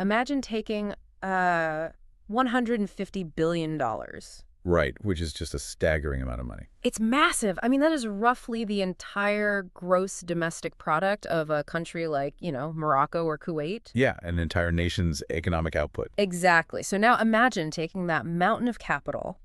Imagine taking $150 billion. Right, which is just a staggering amount of money. It's massive. I mean, that is roughly the entire gross domestic product of a country like, Morocco or Kuwait. Yeah, an entire nation's economic output. Exactly. So now imagine taking that mountain of capital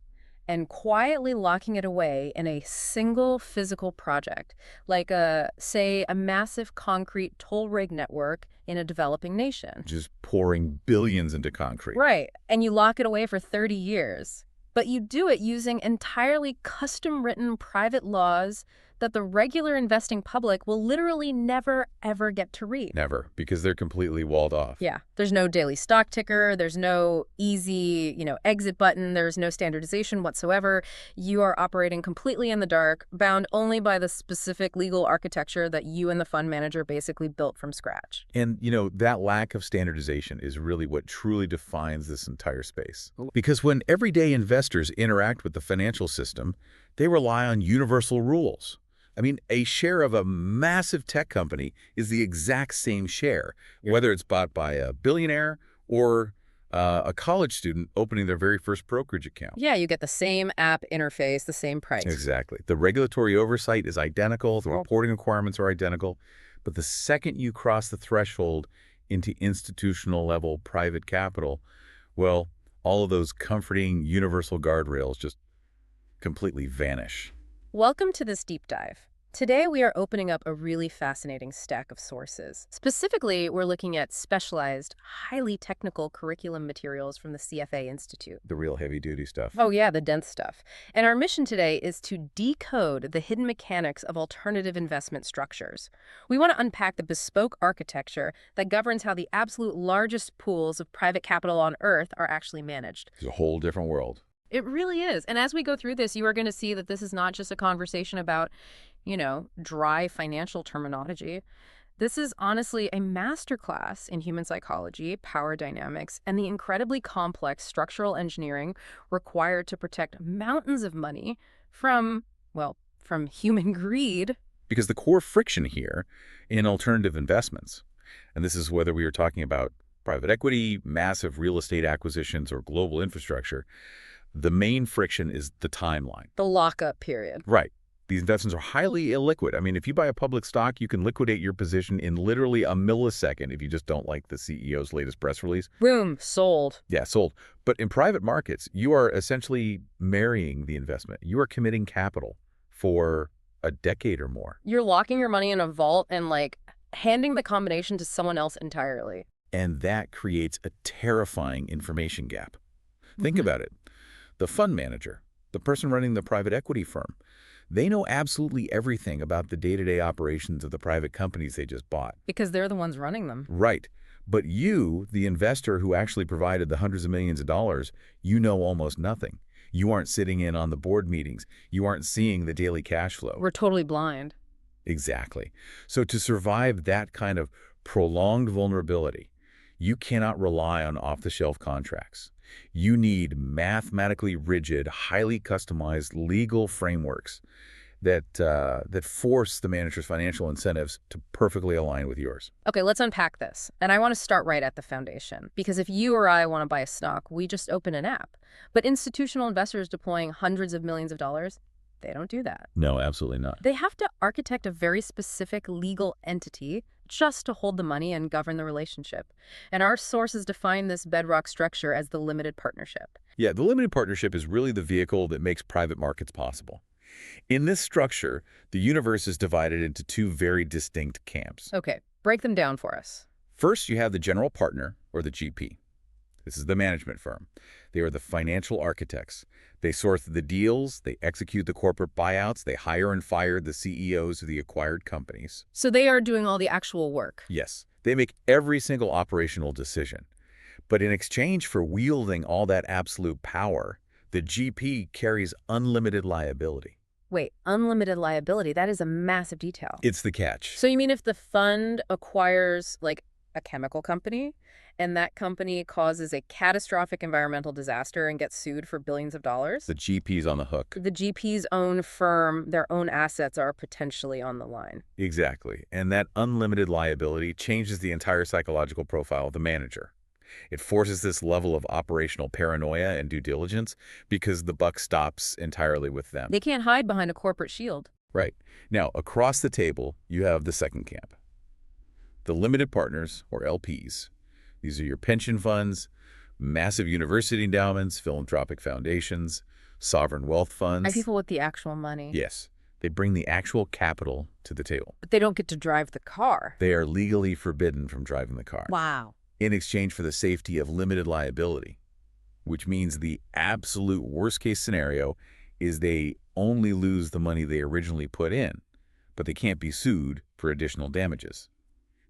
and quietly locking it away in a single physical project, like say, a massive concrete toll rig network in a developing nation. Just pouring billions into concrete. Right. And you lock it away for 30 years. But you do it using entirely custom-written private laws that the regular investing public will literally never, ever get to read. Never, because they're completely walled off. Yeah. There's no daily stock ticker. There's no easy, exit button. There's no standardization whatsoever. You are operating completely in the dark, bound only by the specific legal architecture that you and the fund manager basically built from scratch. And, that lack of standardization is really what truly defines this entire space. Because when everyday investors interact with the financial system, they rely on universal rules. I mean, a share of a massive tech company is the exact same share, whether it's bought by a billionaire or a college student opening their very first brokerage account. Yeah, you get the same app interface, the same price. Exactly. The regulatory oversight is identical, the reporting requirements are identical, but the second you cross the threshold into institutional level private capital, well, all of those comforting universal guardrails just completely vanish. Welcome to this deep dive. Today, we are opening up a really fascinating stack of sources. Specifically, we're looking at specialized, highly technical curriculum materials from the CFA Institute. The real heavy-duty stuff. Oh yeah, the dense stuff. And our mission today is to decode the hidden mechanics of alternative investment structures. We want to unpack the bespoke architecture that governs how the absolute largest pools of private capital on Earth are actually managed. It's a whole different world. It really is. And as we go through this, you are going to see that this is not just a conversation about, dry financial terminology. This is honestly a masterclass in human psychology, power dynamics, and the incredibly complex structural engineering required to protect mountains of money from human greed. Because the core friction here in alternative investments, and this is whether we are talking about private equity, massive real estate acquisitions, or global infrastructure, the main friction is the timeline. The lockup period. Right. These investments are highly illiquid. I mean, if you buy a public stock, you can liquidate your position in literally a millisecond if you just don't like the CEO's latest press release. Boom, sold. Yeah, sold. But in private markets, you are essentially marrying the investment. You are committing capital for a decade or more. You're locking your money in a vault and handing the combination to someone else entirely. And that creates a terrifying information gap. Think about it. The fund manager, the person running the private equity firm, they know absolutely everything about the day-to-day operations of the private companies they just bought. Because they're the ones running them. Right. But you, the investor who actually provided the hundreds of millions of dollars, you know almost nothing. You aren't sitting in on the board meetings. You aren't seeing the daily cash flow. We're totally blind. Exactly. So to survive that kind of prolonged vulnerability, you cannot rely on off-the-shelf contracts. You need mathematically rigid, highly customized legal frameworks that force the manager's financial incentives to perfectly align with yours. Okay, let's unpack this. And I want to start right at the foundation. Because if you or I want to buy a stock, we just open an app. But institutional investors deploying hundreds of millions of dollars, they don't do that. No, absolutely not. They have to architect a very specific legal entity just to hold the money and govern the relationship. And our sources define this bedrock structure as the limited partnership. Yeah, the limited partnership is really the vehicle that makes private markets possible. In this structure, the universe is divided into two very distinct camps. Okay, break them down for us. First, you have the general partner, or the GP. This is the management firm. They are the financial architects. They source the deals, they execute the corporate buyouts, they hire and fire the CEOs of the acquired companies. So they are doing all the actual work. Yes, they make every single operational decision. But in exchange for wielding all that absolute power, the GP carries unlimited liability. Wait, unlimited liability, that is a massive detail. It's the catch. So you mean if the fund acquires, a chemical company, and that company causes a catastrophic environmental disaster and gets sued for billions of dollars? The GP's on the hook. The GP's own firm, their own assets are potentially on the line. Exactly. And that unlimited liability changes the entire psychological profile of the manager. It forces this level of operational paranoia and due diligence because the buck stops entirely with them. They can't hide behind a corporate shield. Right. Now, across the table, you have the second camp. The limited partners, or LPs. These are your pension funds, massive university endowments, philanthropic foundations, sovereign wealth funds. People with the actual money. Yes, they bring the actual capital to the table. But they don't get to drive the car. They are legally forbidden from driving the car. Wow. In exchange for the safety of limited liability, which means the absolute worst-case scenario is they only lose the money they originally put in, but they can't be sued for additional damages.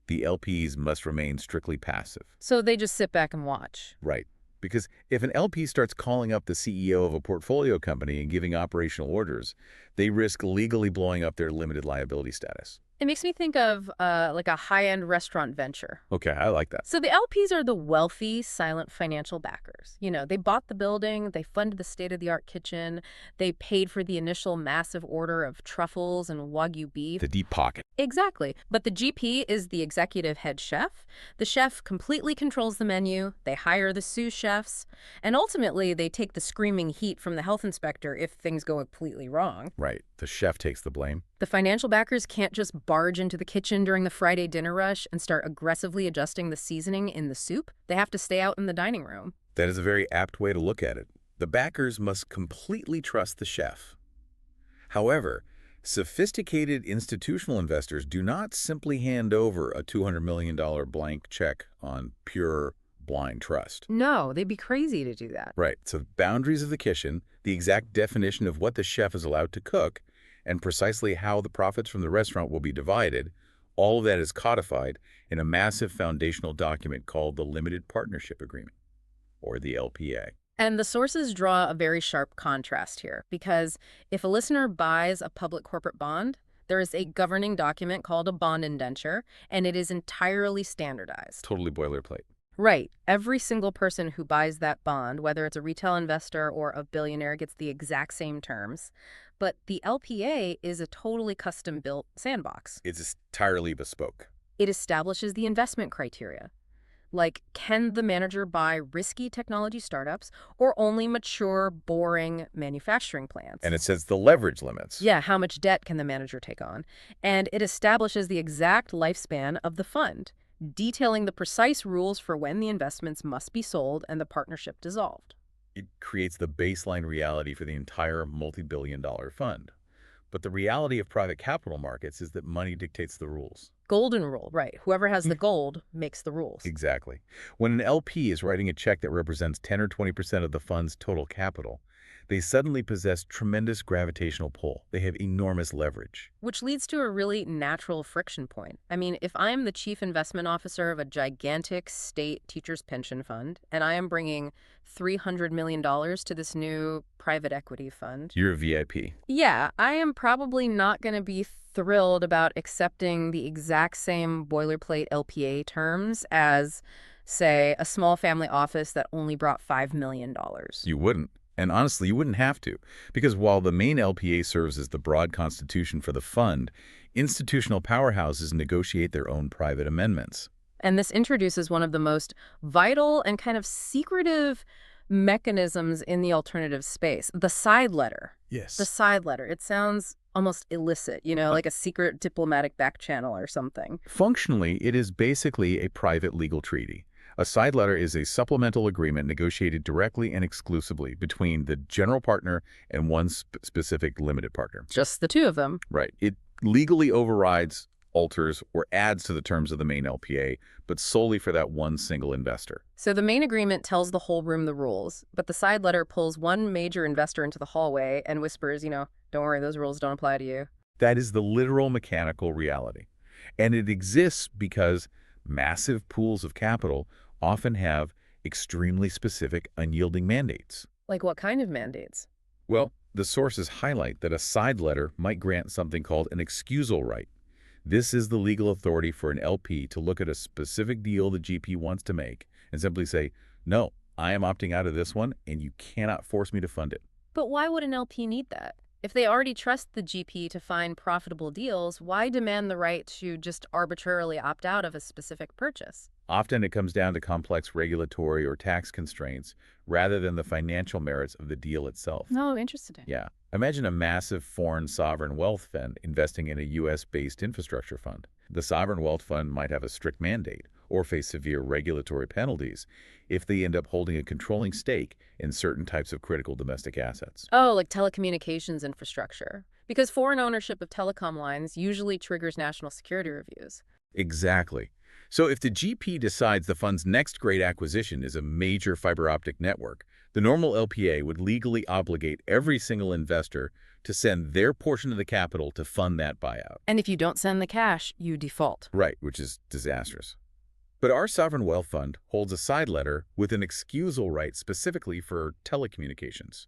The LPs must remain strictly passive. So they just sit back and watch. Right. Because if an LP starts calling up the CEO of a portfolio company and giving operational orders, they risk legally blowing up their limited liability status. It makes me think of like a high-end restaurant venture. Okay, I like that. So the LPs are the wealthy, silent financial backers. You know, they bought the building, they funded the state-of-the-art kitchen, they paid for the initial massive order of truffles and Wagyu beef. The deep pocket. Exactly. But the GP is the executive head chef. The chef completely controls the menu. They hire the sous chefs. And ultimately, they take the screaming heat from the health inspector if things go completely wrong. Right. The chef takes the blame. The financial backers can't just barge into the kitchen during the Friday dinner rush and start aggressively adjusting the seasoning in the soup. They have to stay out in the dining room. That is a very apt way to look at it. The backers must completely trust the chef. However, sophisticated institutional investors do not simply hand over a $200 million blank check on pure blind trust. No, they'd be crazy to do that. Right. So boundaries of the kitchen, the exact definition of what the chef is allowed to cook, and precisely how the profits from the restaurant will be divided, all of that is codified in a massive foundational document called the Limited Partnership Agreement, or the LPA. And the sources draw a very sharp contrast here, because if a listener buys a public corporate bond, there is a governing document called a bond indenture, and it is entirely standardized. Totally boilerplate. Right. Every single person who buys that bond, whether it's a retail investor or a billionaire, gets the exact same terms. But the LPA is a totally custom-built sandbox. It's entirely bespoke. It establishes the investment criteria. Like, can the manager buy risky technology startups or only mature, boring manufacturing plants? And it sets the leverage limits. Yeah, how much debt can the manager take on? And it establishes the exact lifespan of the fund, detailing the precise rules for when the investments must be sold and the partnership dissolved. It creates the baseline reality for the entire multi-billion-dollar fund. But the reality of private capital markets is that money dictates the rules. Golden rule, right. Whoever has the gold makes the rules. Exactly. When an LP is writing a check that represents 10 or 20% of the fund's total capital, they suddenly possess tremendous gravitational pull. They have enormous leverage. Which leads to a really natural friction point. I mean, if I'm the chief investment officer of a gigantic state teachers pension fund, and I am bringing $300 million to this new private equity fund. You're a VIP. Yeah, I am probably not going to be thrilled about accepting the exact same boilerplate LPA terms as, say, a small family office that only brought $5 million. You wouldn't. And honestly, you wouldn't have to, because while the main LPA serves as the broad constitution for the fund, institutional powerhouses negotiate their own private amendments. And this introduces one of the most vital and kind of secretive mechanisms in the alternative space, the side letter. Yes. The side letter. It sounds almost illicit, you know, like a secret diplomatic back channel or something. Functionally, it is basically a private legal treaty. A side letter is a supplemental agreement negotiated directly and exclusively between the general partner and one specific limited partner. Just the two of them. Right. It legally overrides, alters, or adds to the terms of the main LPA, but solely for that one single investor. So the main agreement tells the whole room the rules, but the side letter pulls one major investor into the hallway and whispers, you know, don't worry, those rules don't apply to you. That is the literal mechanical reality. And it exists because massive pools of capital often have extremely specific, unyielding mandates. Like what kind of mandates? Well, the sources highlight that a side letter might grant something called an excusal right. This is the legal authority for an LP to look at a specific deal the GP wants to make and simply say, no, I am opting out of this one and you cannot force me to fund it. But why would an LP need that? If they already trust the GP to find profitable deals, why demand the right to just arbitrarily opt out of a specific purchase? Often it comes down to complex regulatory or tax constraints rather than the financial merits of the deal itself. Oh, interesting. Yeah. Imagine a massive foreign sovereign wealth fund investing in a U.S.-based infrastructure fund. The sovereign wealth fund might have a strict mandate or face severe regulatory penalties if they end up holding a controlling stake in certain types of critical domestic assets. Oh, like telecommunications infrastructure. Because foreign ownership of telecom lines usually triggers national security reviews. Exactly. So if the GP decides the fund's next great acquisition is a major fiber optic network, the normal LPA would legally obligate every single investor to send their portion of the capital to fund that buyout. And if you don't send the cash, you default. Right, which is disastrous. But our sovereign wealth fund holds a side letter with an excusal right specifically for telecommunications.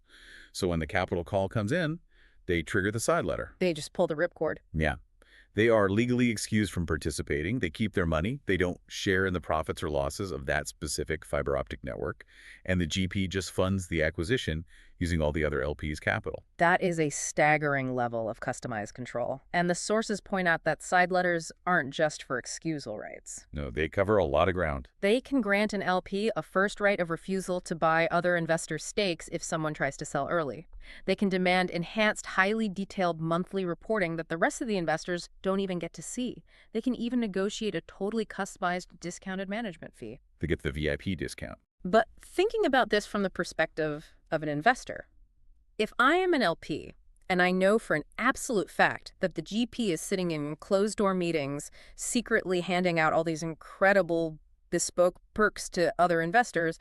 So when the capital call comes in, they trigger the side letter. They just pull the ripcord. Yeah. They are legally excused from participating. They keep their money. They don't share in the profits or losses of that specific fiber optic network. And the GP just funds the acquisition using all the other LP's capital. That is a staggering level of customized control. And the sources point out that side letters aren't just for excusal rights. No, they cover a lot of ground. They can grant an LP a first right of refusal to buy other investors' stakes if someone tries to sell early. They can demand enhanced, highly detailed monthly reporting that the rest of the investors don't even get to see. They can even negotiate a totally customized discounted management fee. They get the VIP discount. But thinking about this from the perspective of an investor, if I am an LP and I know for an absolute fact that the GP is sitting in closed-door meetings, secretly handing out all these incredible bespoke perks to other investors,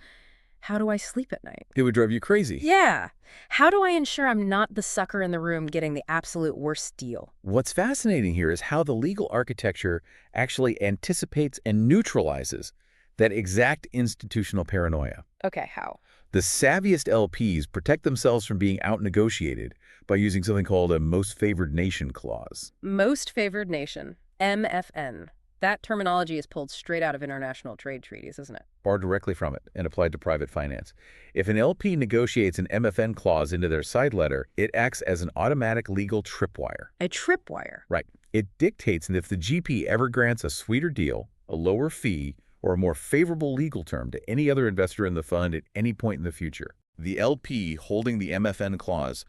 how do I sleep at night? It would drive you crazy. Yeah. How do I ensure I'm not the sucker in the room getting the absolute worst deal? What's fascinating here is how the legal architecture actually anticipates and neutralizes that exact institutional paranoia. Okay, how? The savviest LPs protect themselves from being out-negotiated by using something called a most favored nation clause. Most favored nation, MFN. That terminology is pulled straight out of international trade treaties, isn't it? Borrowed directly from it and applied to private finance. If an LP negotiates an MFN clause into their side letter, it acts as an automatic legal tripwire. A tripwire. Right. It dictates that if the GP ever grants a sweeter deal, a lower fee, or a more favorable legal term to any other investor in the fund at any point in the future, the LP holding the MFN clause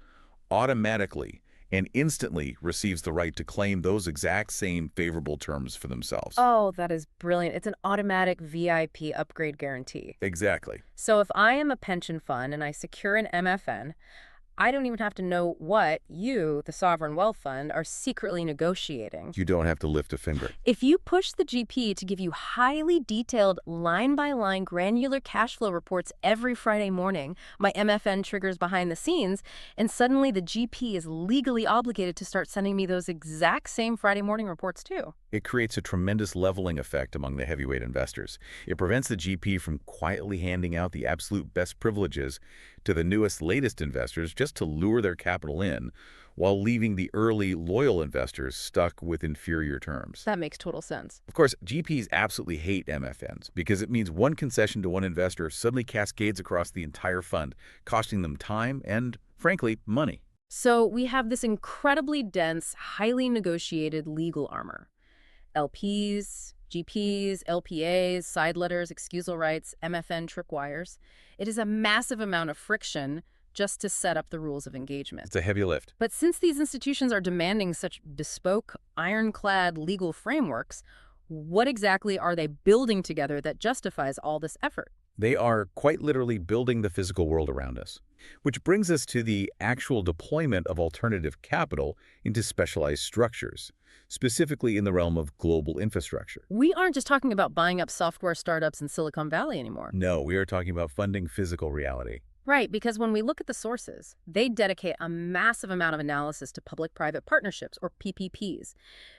automatically and instantly receives the right to claim those exact same favorable terms for themselves. Oh, that is brilliant. It's an automatic VIP upgrade guarantee. Exactly. So if I am a pension fund and I secure an MFN, I don't even have to know what you, the sovereign wealth fund, are secretly negotiating. You don't have to lift a finger. If you push the GP to give you highly detailed, line-by-line, granular cash flow reports every Friday morning, my MFN triggers behind the scenes, and suddenly the GP is legally obligated to start sending me those exact same Friday morning reports too. It creates a tremendous leveling effect among the heavyweight investors. It prevents the GP from quietly handing out the absolute best privileges to the newest, latest investors just to lure their capital in, while leaving the early, loyal investors stuck with inferior terms. That makes total sense. Of course, GPs absolutely hate MFNs because it means one concession to one investor suddenly cascades across the entire fund, costing them time and, frankly, money. So we have this incredibly dense, highly negotiated legal armor. LPs, GPs, LPAs, side letters, excusal rights, MFN tripwires. It is a massive amount of friction just to set up the rules of engagement. It's a heavy lift. But since these institutions are demanding such bespoke, ironclad legal frameworks, what exactly are they building together that justifies all this effort? They are quite literally building the physical world around us. Which brings us to the actual deployment of alternative capital into specialized structures, specifically in the realm of global infrastructure. We aren't just talking about buying up software startups in Silicon Valley anymore. No, we are talking about funding physical reality. Right, because when we look at the sources, they dedicate a massive amount of analysis to public-private partnerships, or PPPs.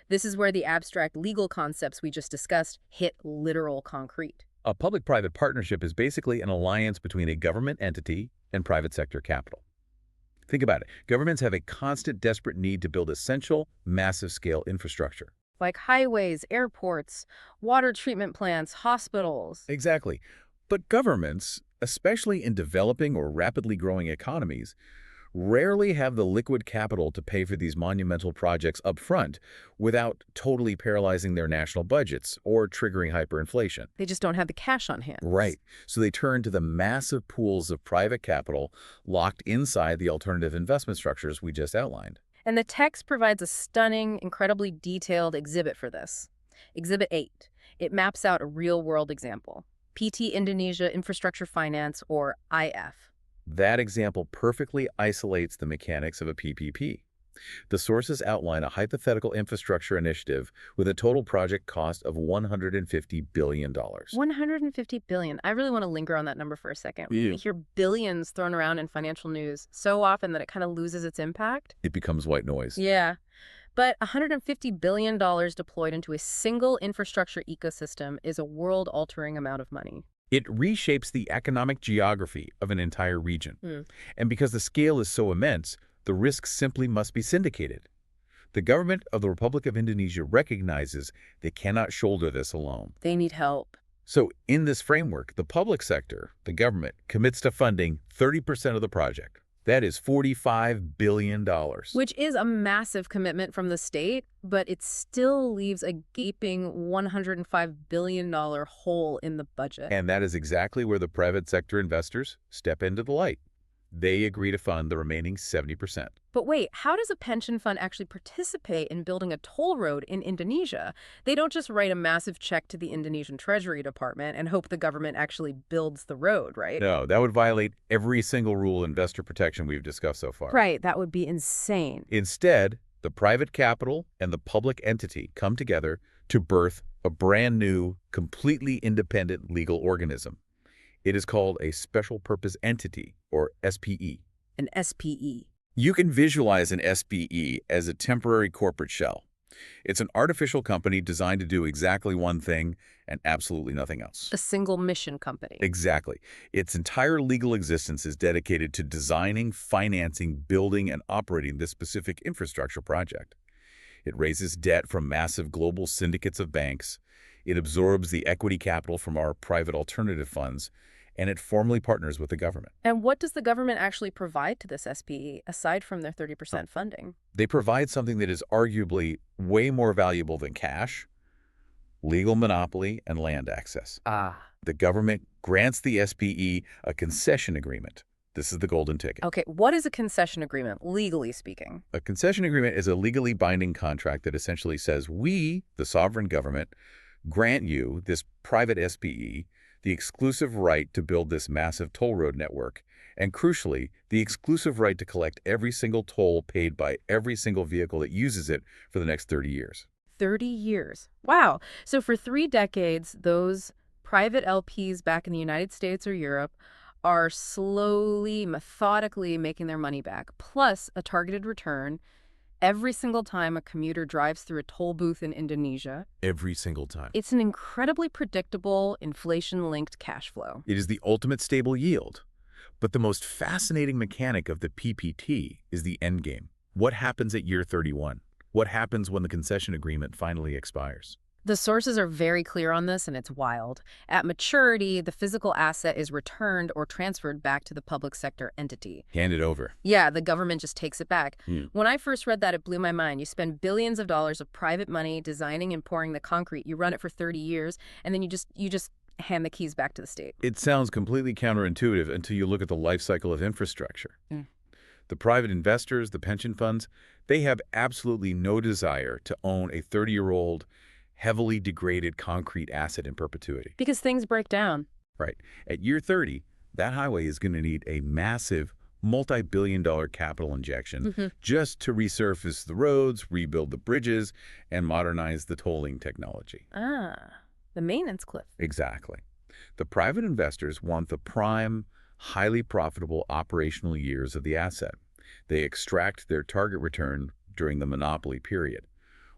This is where the abstract legal concepts we just discussed hit literal concrete. A public-private partnership is basically an alliance between a government entity and private sector capital. Think about it. Governments have a constant, desperate need to build essential, massive-scale infrastructure. Like highways, airports, water treatment plants, hospitals. Exactly. But governments, especially in developing or rapidly growing economies, rarely have the liquid capital to pay for these monumental projects up front without totally paralyzing their national budgets or triggering hyperinflation. They just don't have the cash on hand. Right. So they turn to the massive pools of private capital locked inside the alternative investment structures we just outlined. And the text provides a stunning, incredibly detailed exhibit for this. Exhibit 8. It maps out a real-world example. PT Indonesia Infrastructure Finance, or IF. That example perfectly isolates the mechanics of a PPP. The sources outline a hypothetical infrastructure initiative with a total project cost of $150 billion. 150 billion. I really want to linger on that number for a second. Yeah. We hear billions thrown around in financial news so often that it kind of loses its impact. It becomes white noise. Yeah. But $150 billion deployed into a single infrastructure ecosystem is a world-altering amount of money. It reshapes the economic geography of an entire region. Mm. And because the scale is so immense, the risk simply must be syndicated. The government of the Republic of Indonesia recognizes they cannot shoulder this alone. They need help. So in this framework, the public sector, the government, commits to funding 30% of the project. That is $45 billion. Which is a massive commitment from the state, but it still leaves a gaping $105 billion hole in the budget. And that is exactly where the private sector investors step into the light. They agree to fund the remaining 70%. But wait, how does a pension fund actually participate in building a toll road in Indonesia? They don't just write a massive check to the Indonesian Treasury Department and hope the government actually builds the road, right? No, that would violate every single rule of investor protection we've discussed so far. Right, that would be insane. Instead, the private capital and the public entity come together to birth a brand new, completely independent legal organism. It is called a Special Purpose Entity, or SPE. An SPE. You can visualize an SPE as a temporary corporate shell. It's an artificial company designed to do exactly one thing and absolutely nothing else. A single mission company. Exactly. Its entire legal existence is dedicated to designing, financing, building, and operating this specific infrastructure project. It raises debt from massive global syndicates of banks. It absorbs the equity capital from our private alternative funds, and it formally partners with the government. And what does the government actually provide to this SPE, aside from their 30% funding? They provide something that is arguably way more valuable than cash: legal monopoly and land access. The government grants the SPE a concession agreement. This is the golden ticket. Okay, what is a concession agreement, legally speaking? A concession agreement is a legally binding contract that essentially says we, the sovereign government, grant you, this private SPE, the exclusive right to build this massive toll road network, and crucially, the exclusive right to collect every single toll paid by every single vehicle that uses it for the next 30 years. 30 years. Wow. So for 3 decades, those private LPs back in the United States or Europe are slowly, methodically making their money back, plus a targeted return every single time a commuter drives through a toll booth in Indonesia. Every single time. It's an incredibly predictable, inflation-linked cash flow. It is the ultimate stable yield. But the most fascinating mechanic of the PPT is the end game. What happens at year 31? What happens when the concession agreement finally expires? The sources are very clear on this, and it's wild. At maturity, the physical asset is returned or transferred back to the public sector entity. Hand it over. Yeah, the government just takes it back. When I first read that, it blew my mind. You spend billions of dollars of private money designing and pouring the concrete. You run it for 30 years, and then you just hand the keys back to the state. It sounds completely counterintuitive until you look at the life cycle of infrastructure. The private investors, the pension funds, they have absolutely no desire to own a 30-year-old, heavily degraded concrete asset in perpetuity. Because things break down. Right. At year 30, that highway is going to need a massive multi-billion-dollar capital injection just to resurface the roads, rebuild the bridges, and modernize the tolling technology. The maintenance cliff. Exactly. The private investors want the prime, highly profitable operational years of the asset. They extract their target return during the monopoly period.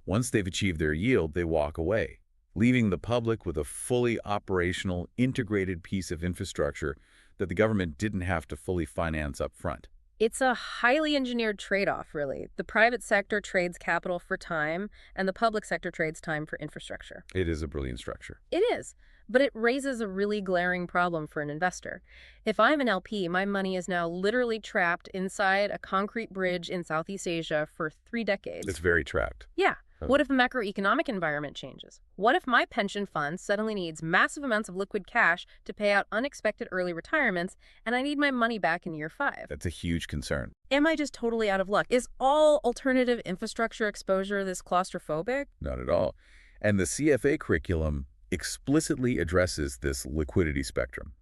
Once they've achieved their yield, they walk away, leaving the public with a fully operational, integrated piece of infrastructure that the government didn't have to fully finance up front. It's a highly engineered trade-off, really. The private sector trades capital for time, and the public sector trades time for infrastructure. It is a brilliant structure. It is. But it raises a really glaring problem for an investor. If I'm an LP, my money is now literally trapped inside a concrete bridge in Southeast Asia for 3 decades. It's very trapped. Yeah. Uh, What if the macroeconomic environment changes? What if my pension fund suddenly needs massive amounts of liquid cash to pay out unexpected early retirements, and I need my money back in year 5? That's a huge concern. Am I just totally out of luck? Is all alternative infrastructure exposure this claustrophobic? Not at all. And the CFA curriculum explicitly addresses this liquidity spectrum.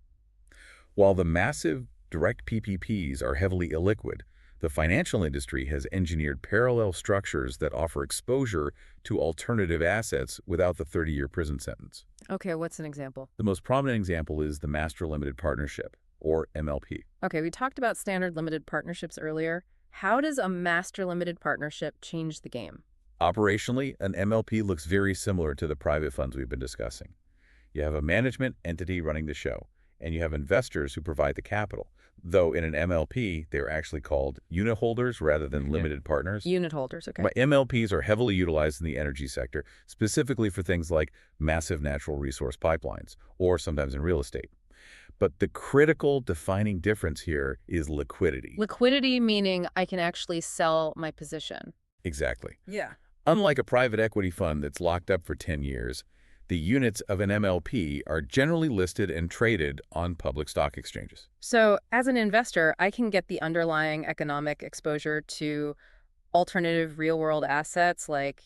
While the massive direct PPPs are heavily illiquid, the financial industry has engineered parallel structures that offer exposure to alternative assets without the 30-year prison sentence. Okay, what's an example? The most prominent example is the Master Limited Partnership, or MLP. Okay, we talked about standard limited partnerships earlier. How does a master limited partnership change the game? Operationally, an MLP looks very similar to the private funds we've been discussing. You have a management entity running the show, and you have investors who provide the capital. Though in an MLP, they're actually called unit holders rather than limited partners. Unit holders, okay. But MLPs are heavily utilized in the energy sector, specifically for things like massive natural resource pipelines, or sometimes in real estate. But the critical defining difference here is liquidity. Liquidity meaning I can actually sell my position. Exactly. Yeah. Unlike a private equity fund that's locked up for 10 years, the units of an MLP are generally listed and traded on public stock exchanges. So as an investor, I can get the underlying economic exposure to alternative real-world assets like,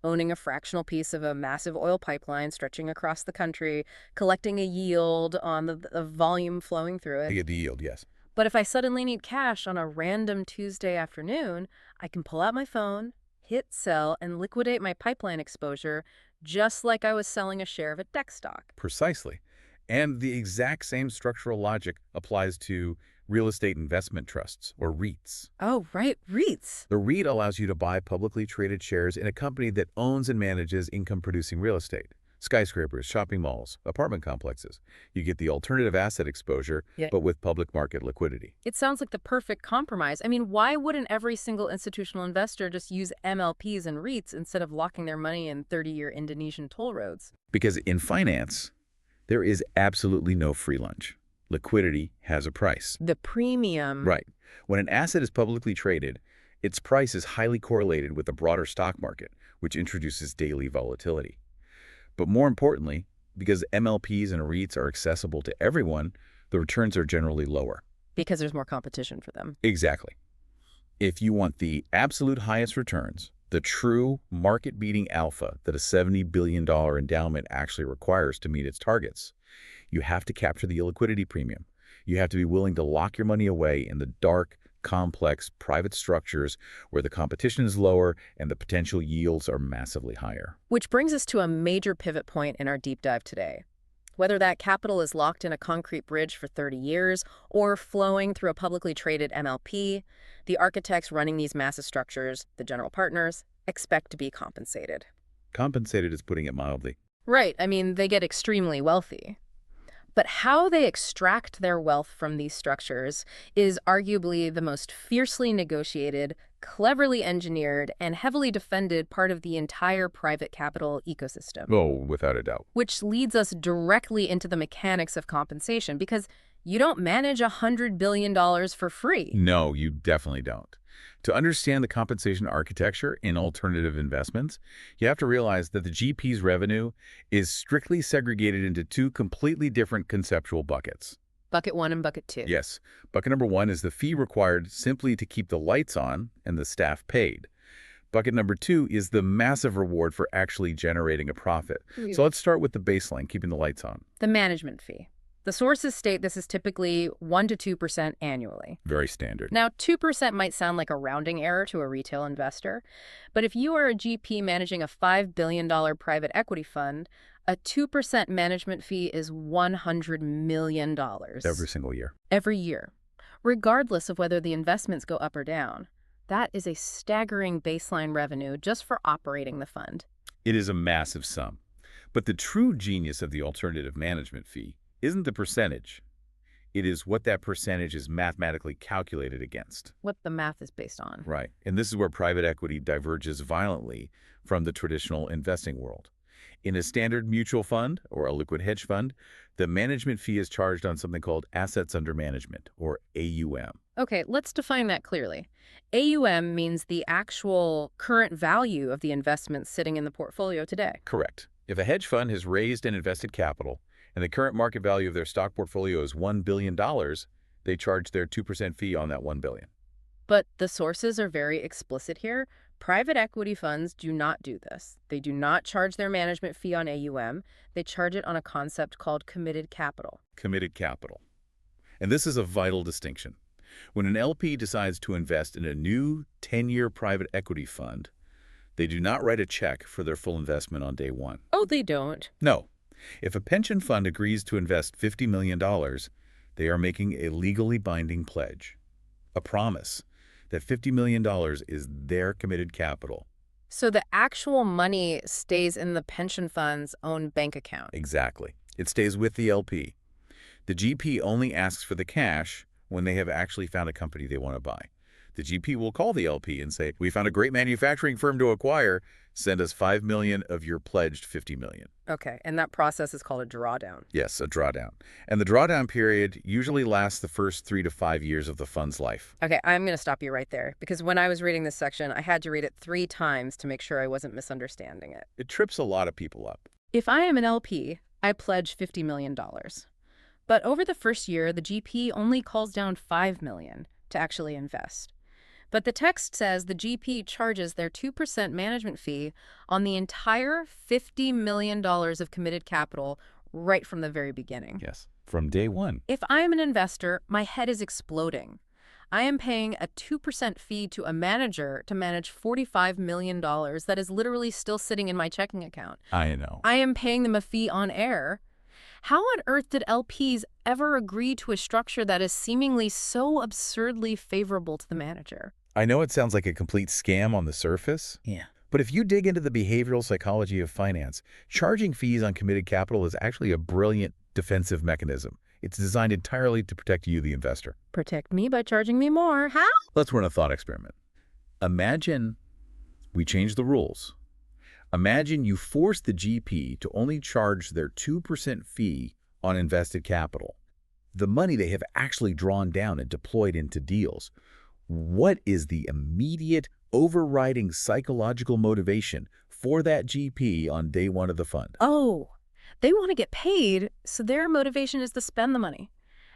owning a fractional piece of a massive oil pipeline stretching across the country, collecting a yield on the volume flowing through You it. get the yield, yes. But if I suddenly need cash on a random Tuesday afternoon, I can pull out my phone, hit sell, and liquidate my pipeline exposure just like I was selling a share of a tech stock. Precisely. And the exact same structural logic applies to real estate investment trusts, or REITs. Oh, right, REITs. The REIT allows you to buy publicly traded shares in a company that owns and manages income-producing real estate. Skyscrapers, shopping malls, apartment complexes. You get the alternative asset exposure, Yeah. but with public market liquidity. It sounds like the perfect compromise. I mean, why wouldn't every single institutional investor just use MLPs and REITs instead of locking their money in 30-year Indonesian toll roads? Because in finance, there is absolutely no free lunch. Liquidity has a price. The premium. Right. When an asset is publicly traded, its price is highly correlated with the broader stock market, which introduces daily volatility. But more importantly, because MLPs and REITs are accessible to everyone, the returns are generally lower. Because there's more competition for them. Exactly. If you want the absolute highest returns, the true market-beating alpha that a $70 billion endowment actually requires to meet its targets, you have to capture the illiquidity premium. You have to be willing to lock your money away in the dark, complex private structures where the competition is lower and the potential yields are massively higher. Which brings us to a major pivot point in our deep dive today. Whether that capital is locked in a concrete bridge for 30 years or flowing through a publicly traded MLP, the architects running these massive structures, the general partners, expect to be compensated. Compensated is putting it mildly. Right. I mean, they get extremely wealthy. But how they extract their wealth from these structures is arguably the most fiercely negotiated, cleverly engineered, and heavily defended part of the entire private capital ecosystem. Oh, without a doubt. Which leads us directly into the mechanics of compensation, because you don't manage $100 billion for free. No, you definitely don't. To understand the compensation architecture in alternative investments, you have to realize that the GP's revenue is strictly segregated into two completely different conceptual buckets. Bucket 1 and bucket 2. Yes. Bucket number 1 is the fee required simply to keep the lights on and the staff paid. Bucket number 2 is the massive reward for actually generating a profit. So let's start with the baseline, keeping the lights on. The management fee. The sources state this is typically 1 to 2% annually. Very standard. Now, 2% might sound like a rounding error to a retail investor, but if you are a GP managing a $5 billion private equity fund, a 2% management fee is $100 million. Every single year. Every year, regardless of whether the investments go up or down. That is a staggering baseline revenue just for operating the fund. It is a massive sum. But the true genius of the alternative management fee isn't the percentage. It is what that percentage is mathematically calculated against. What the math is based on. Right. And this is where private equity diverges violently from the traditional investing world. In a standard mutual fund or a liquid hedge fund, the management fee is charged on something called assets under management, or AUM. Okay, let's define that clearly. AUM means the actual current value of the investments sitting in the portfolio today. Correct. If a hedge fund has raised and invested capital, and the current market value of their stock portfolio is $1 billion, they charge their 2% fee on that $1 billion. But the sources are very explicit here. Private equity funds do not do this. They do not charge their management fee on AUM. They charge it on a concept called committed capital. Committed capital. And this is a vital distinction. When an LP decides to invest in a new 10-year private equity fund, they do not write a check for their full investment on day one. Oh, they don't. No. If a pension fund agrees to invest $50 million, they are making a legally binding pledge, a promise that $50 million is their committed capital. So the actual money stays in the pension fund's own bank account. Exactly. It stays with the LP. The GP only asks for the cash when they have actually found a company they want to buy. The GP will call the LP and say, "We found a great manufacturing firm to acquire. Send us $5 million of your pledged $50 million." Okay, and that process is called a drawdown. Yes, a drawdown. And the drawdown period usually lasts the first 3 to 5 years of the fund's life. Okay, I'm going to stop you right there, because when I was reading this section, I had to read it 3 times to make sure I wasn't misunderstanding it. It trips a lot of people up. If I am an LP, I pledge $50 million. But over the first year, the GP only calls down $5 million to actually invest. But the text says the GP charges their 2% management fee on the entire $50 million of committed capital right from the very beginning. Yes, from day one. If I am an investor, my head is exploding. I am paying a 2% fee to a manager to manage $45 million that is literally still sitting in my checking account. I know. I am paying them a fee on air. How on earth did LPs ever agree to a structure that is seemingly so absurdly favorable to the manager? I know it sounds like a complete scam on the surface. Yeah. But if you dig into the behavioral psychology of finance, charging fees on committed capital is actually a brilliant defensive mechanism. It's designed entirely to protect you, the investor. Protect me by charging me more. How? Let's run a thought experiment. Imagine we change the rules. Imagine you force the GP to only charge their 2% fee on invested capital, the money they have actually drawn down and deployed into deals. What is the immediate, overriding psychological motivation for that GP on day one of the fund? Oh, they want to get paid, so their motivation is to spend the money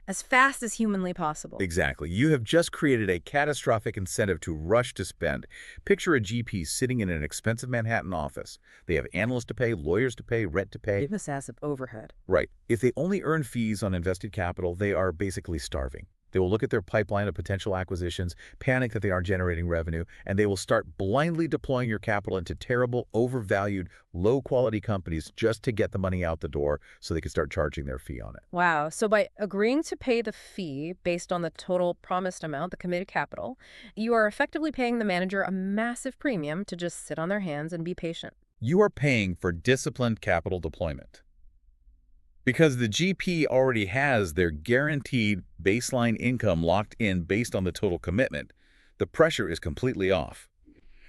as fast as humanly possible. Exactly. You have just created a catastrophic incentive to rush to spend. Picture a GP sitting in an expensive Manhattan office. They have analysts to pay, lawyers to pay, rent to pay. Give us massive overhead. Right. If they only earn fees on invested capital, they are basically starving. They will look at their pipeline of potential acquisitions, panic that they aren't generating revenue, and they will start blindly deploying your capital into terrible, overvalued, low-quality companies just to get the money out the door so they can start charging their fee on it. Wow. So by agreeing to pay the fee based on the total promised amount, the committed capital, you are effectively paying the manager a massive premium to just sit on their hands and be patient. You are paying for disciplined capital deployment. Because the GP already has their guaranteed baseline income locked in based on the total commitment, the pressure is completely off.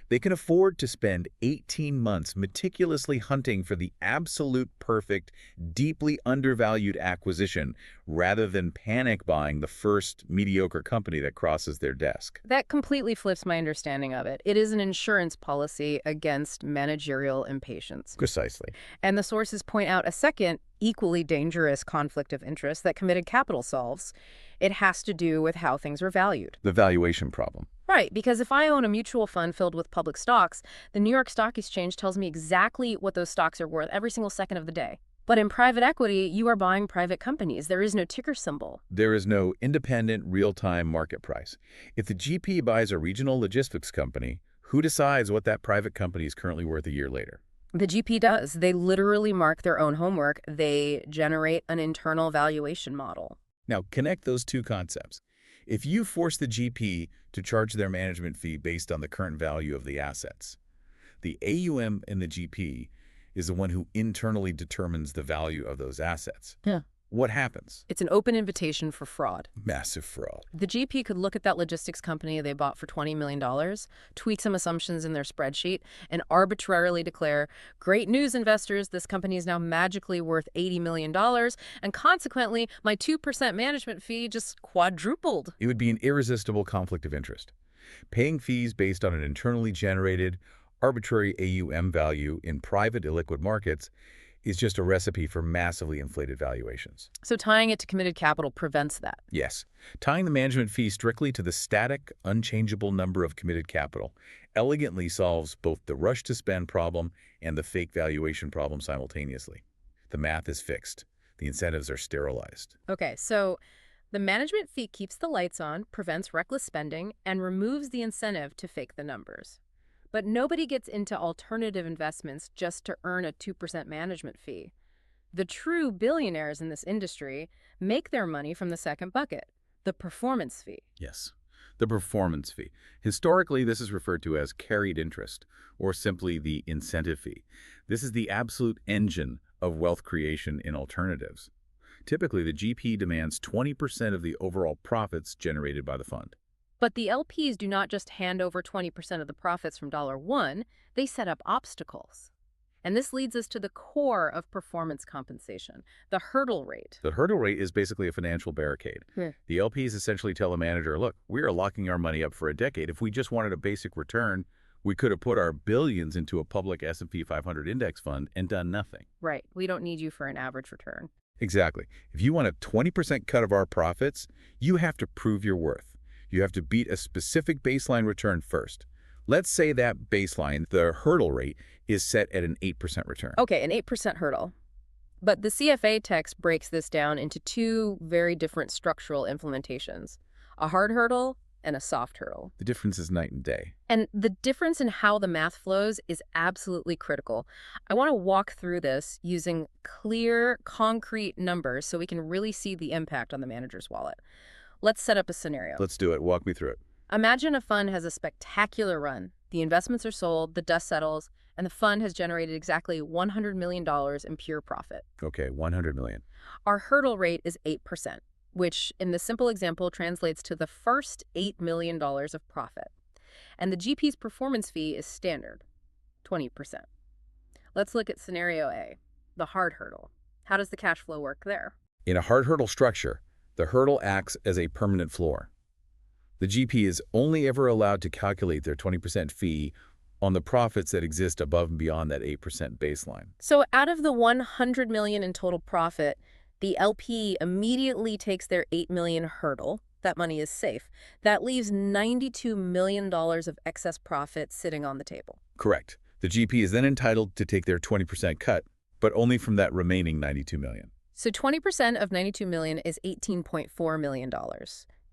They can afford to spend 18 months meticulously hunting for the absolute perfect, deeply undervalued acquisition rather than panic buying the first mediocre company that crosses their desk. That completely flips my understanding of it. It is an insurance policy against managerial impatience. Precisely. And the sources point out a second, equally dangerous conflict of interest that committed capital solves. It has to do with how things are valued. The valuation problem. Right, because if I own a mutual fund filled with public stocks, the New York Stock Exchange tells me exactly what those stocks are worth every single second of the day. But in private equity, you are buying private companies. There is no ticker symbol. There is no independent, real-time market price. If the GP buys a regional logistics company, who decides what that private company is currently worth a year later? The GP does. They literally mark their own homework. They generate an internal valuation model. Now, connect those two concepts. If you force the GP to charge their management fee based on the current value of the assets, the AUM in the GP is the one who internally determines the value of those assets. Yeah. what happens? It's an open invitation for fraud. Massive fraud. The GP could look at that logistics company they bought for $20 million, tweak some assumptions in their spreadsheet, and arbitrarily declare, great news, investors, this company is now magically worth $80 million, and consequently, my 2% management fee just quadrupled. It would be an irresistible conflict of interest. Paying fees based on an internally generated, arbitrary AUM value in private illiquid markets is just a recipe for massively inflated valuations. So tying it to committed capital prevents that. Yes, tying the management fee strictly to the static, unchangeable number of committed capital elegantly solves both the rush to spend problem and the fake valuation problem simultaneously. The math is fixed. The incentives are sterilized. Okay, so the management fee keeps the lights on, prevents reckless spending, and removes the incentive to fake the numbers. But nobody gets into alternative investments just to earn a 2% management fee. The true billionaires in this industry make their money from the second bucket, the performance fee. Yes, the performance fee. Historically, this is referred to as carried interest, or simply the incentive fee. This is the absolute engine of wealth creation in alternatives. Typically, the GP demands 20% of the overall profits generated by the fund. But the LPs do not just hand over 20% of the profits from dollar one, they set up obstacles. And this leads us to the core of performance compensation, the hurdle rate. The hurdle rate is basically a financial barricade. The LPs essentially tell a manager, look, we are locking our money up for a decade. If we just wanted a basic return, we could have put our billions into a public S&P 500 index fund and done nothing. Right. We don't need you for an average return. Exactly. If you want a 20% cut of our profits, you have to prove your worth. You have to beat a specific baseline return first. Let's say that baseline, the hurdle rate, is set at an 8% return. Okay, an 8% hurdle. But the CFA text breaks this down into two very different structural implementations, a hard hurdle and a soft hurdle. The difference is night and day. And the difference in how the math flows is absolutely critical. I want to walk through this using clear, concrete numbers so we can really see the impact on the manager's wallet. Let's set up a scenario. Let's do it. Walk me through it. Imagine a fund has a spectacular run. The investments are sold, the dust settles, and the fund has generated exactly $100 million in pure profit. Okay, 100 million. Our hurdle rate is 8%, which in the simple example translates to the first $8 million of profit. And the GP's performance fee is standard, 20%. Let's look at scenario A, the hard hurdle. How does the cash flow work there? In a hard hurdle structure, the hurdle acts as a permanent floor. The GP is only ever allowed to calculate their 20% fee on the profits that exist above and beyond that 8% baseline. So out of the $100 million in total profit, the LP immediately takes their $8 million hurdle. That money is safe. That leaves $92 million of excess profit sitting on the table. Correct. The GP is then entitled to take their 20% cut, but only from that remaining $92 million. So 20% of $92 million is $18.4 million.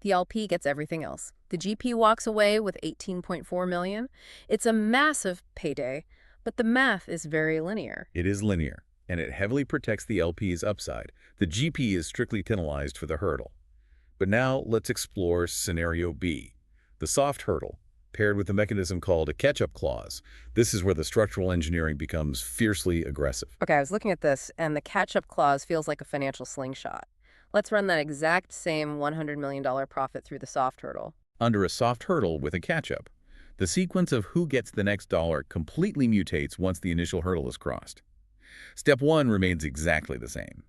The LP gets everything else. The GP walks away with $18.4 million. It's a massive payday, but the math is very linear. It is linear, and it heavily protects the LP's upside. The GP is strictly penalized for the hurdle. But now let's explore scenario B, the soft hurdle, paired with a mechanism called a catch-up clause. This is where the structural engineering becomes fiercely aggressive. Okay, I was looking at this, and the catch-up clause feels like a financial slingshot. Let's run that exact same $100 million profit through the soft hurdle. Under a soft hurdle with a catch-up, the sequence of who gets the next dollar completely mutates once the initial hurdle is crossed. Step 1 remains exactly the same.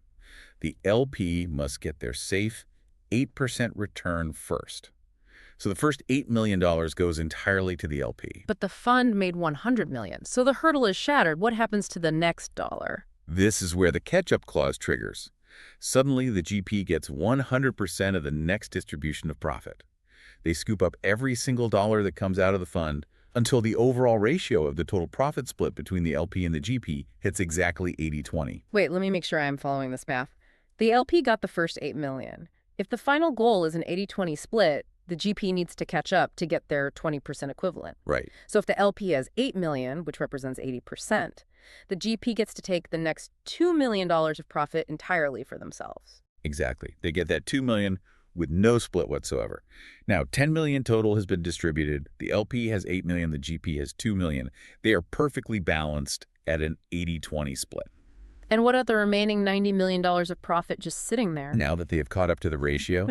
The LP must get their safe 8% return first. So the first $8 million goes entirely to the LP. But the fund made $100 million, so the hurdle is shattered. What happens to the next dollar? This is where the catch-up clause triggers. Suddenly, the GP gets 100% of the next distribution of profit. They scoop up every single dollar that comes out of the fund until the overall ratio of the total profit split between the LP and the GP hits exactly 80-20. Wait, let me make sure I'm following this math. The LP got the first $8 million. If the final goal is an 80-20 split, the GP needs to catch up to get their 20% equivalent. Right. So if the LP has $8 million, which represents 80%, the GP gets to take the next $2 million of profit entirely for themselves. Exactly. They get that $2 million with no split whatsoever. Now, $10 million total has been distributed. The LP has $8 million. The GP has $2 million. They are perfectly balanced at an 80-20 split. And what are the remaining $90 million of profit just sitting there? Now that they have caught up to the ratio,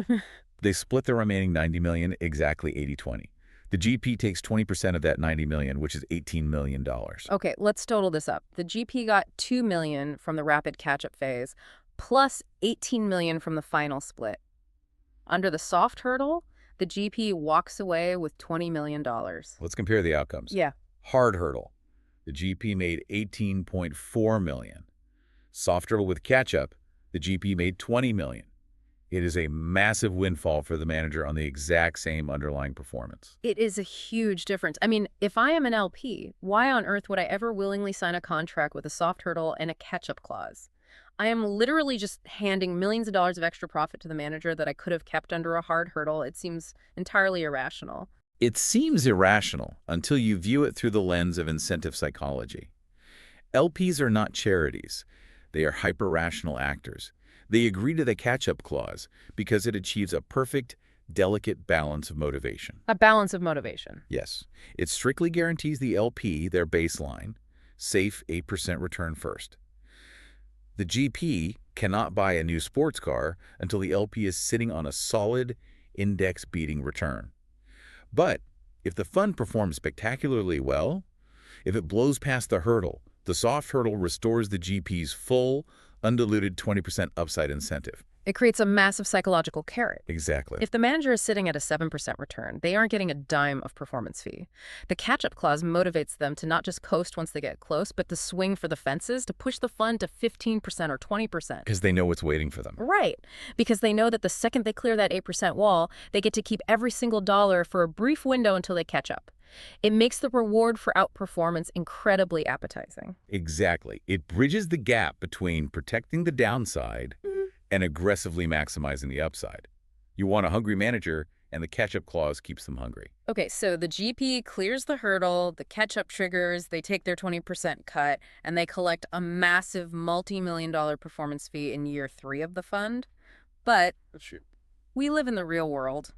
they split the remaining 90 million exactly 80-20. The GP takes 20% of that 90 million, which is $18 million. Okay, let's total this up. The GP got $2 million from the rapid catch-up phase, plus $18 million from the final split. Under the soft hurdle, the GP walks away with $20 million. Let's compare the outcomes. Yeah. Hard hurdle. The GP made 18.4 million. Soft hurdle with catch-up, the GP made 20 million. It is a massive windfall for the manager on the exact same underlying performance. It is a huge difference. I mean, if I am an LP, why on earth would I ever willingly sign a contract with a soft hurdle and a catch-up clause? I am literally just handing millions of dollars of extra profit to the manager that I could have kept under a hard hurdle. It seems entirely irrational. It seems irrational until you view it through the lens of incentive psychology. LPs are not charities. They are hyper-rational actors. They agree to the catch-up clause because it achieves a perfect, delicate balance of motivation. A balance of motivation. Yes. It strictly guarantees the LP their baseline, safe 8% return first. The GP cannot buy a new sports car until the LP is sitting on a solid, index-beating return. But if the fund performs spectacularly well, if it blows past the hurdle, the soft hurdle restores the GP's full, undiluted 20% upside incentive. It creates a massive psychological carrot. Exactly. If the manager is sitting at a 7% return, they aren't getting a dime of performance fee. The catch-up clause motivates them to not just coast once they get close, but to swing for the fences, to push the fund to 15% or 20%. Because they know what's waiting for them. Right. Because they know that the second they clear that 8% wall, they get to keep every single dollar for a brief window until they catch up. It makes the reward for outperformance incredibly appetizing. Exactly. It bridges the gap between protecting the downside and aggressively maximizing the upside. You want a hungry manager, and the catch-up clause keeps them hungry. Okay, so the GP clears the hurdle, the catch-up triggers, they take their 20% cut, and they collect a massive multi-million-dollar performance fee in year 3 of the fund. But we live in the real world.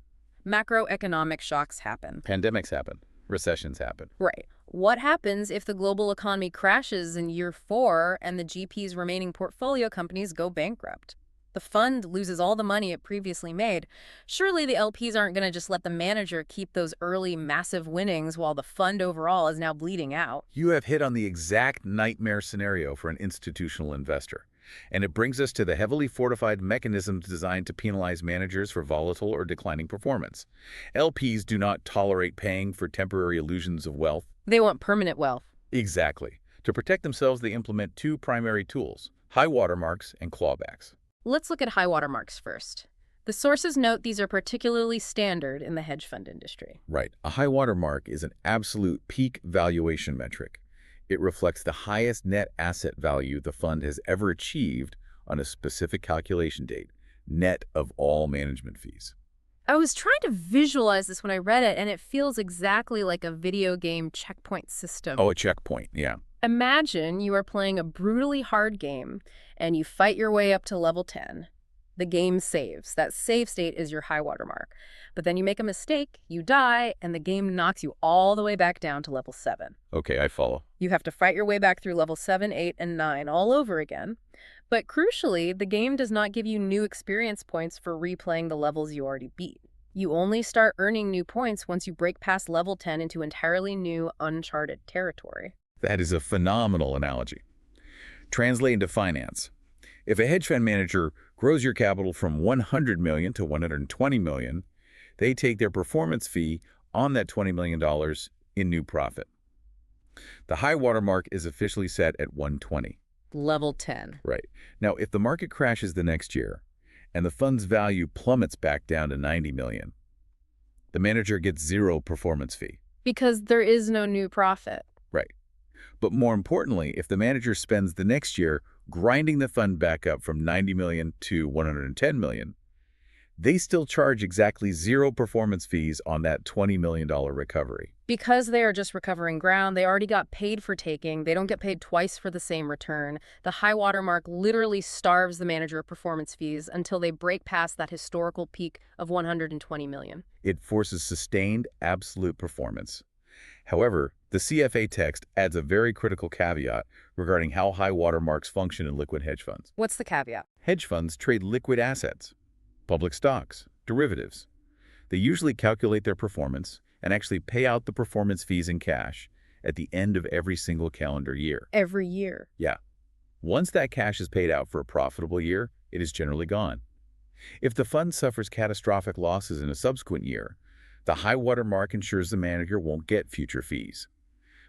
Macroeconomic shocks happen. Pandemics happen. Recessions happen. Right. What happens if the global economy crashes in year 4 and the GP's remaining portfolio companies go bankrupt? The fund loses all the money it previously made. Surely the LPs aren't going to just let the manager keep those early massive winnings while the fund overall is now bleeding out. You have hit on the exact nightmare scenario for an institutional investor. And it brings us to the heavily fortified mechanisms designed to penalize managers for volatile or declining performance. LPs do not tolerate paying for temporary illusions of wealth. They want permanent wealth. Exactly. To protect themselves, they implement 2 primary tools: high watermarks and clawbacks. Let's look at high watermarks first. The sources note these are particularly standard in the hedge fund industry. Right. A high watermark is an absolute peak valuation metric. It reflects the highest net asset value the fund has ever achieved on a specific calculation date, net of all management fees. I was trying to visualize this when I read it, and it feels exactly like a video game checkpoint system. Oh, a checkpoint, yeah. Imagine you are playing a brutally hard game, and you fight your way up to level 10. The game saves. That save state is your high water mark. But then you make a mistake, you die, and the game knocks you all the way back down to level 7. Okay, I follow. You have to fight your way back through level 7, 8, and 9 all over again. But crucially, the game does not give you new experience points for replaying the levels you already beat. You only start earning new points once you break past level 10 into entirely new, uncharted territory. That is a phenomenal analogy. Translate into finance. If a hedge fund manager grows your capital from $100 million to $120 million, they take their performance fee on that $20 million in new profit. The high watermark is officially set at 120. Level 10. Right. Now, if the market crashes the next year and the fund's value plummets back down to $90 million, the manager gets 0 performance fee. Because there is no new profit. Right. But more importantly, if the manager spends the next year grinding the fund back up from $90 million to $110 million, they still charge exactly 0 performance fees on that $20 million recovery. Because they are just recovering ground, they already got paid for taking. They don't get paid twice for the same return. The high water mark literally starves the manager of performance fees until they break past that historical peak of $120 million. It forces sustained absolute performance. However, The CFA text adds a very critical caveat regarding how high water marks function in liquid hedge funds. What's the caveat? Hedge funds trade liquid assets, public stocks, derivatives. They usually calculate their performance and actually pay out the performance fees in cash at the end of every single calendar year. Every year. Yeah. Once that cash is paid out for a profitable year, it is generally gone. If the fund suffers catastrophic losses in a subsequent year, the high water mark ensures the manager won't get future fees.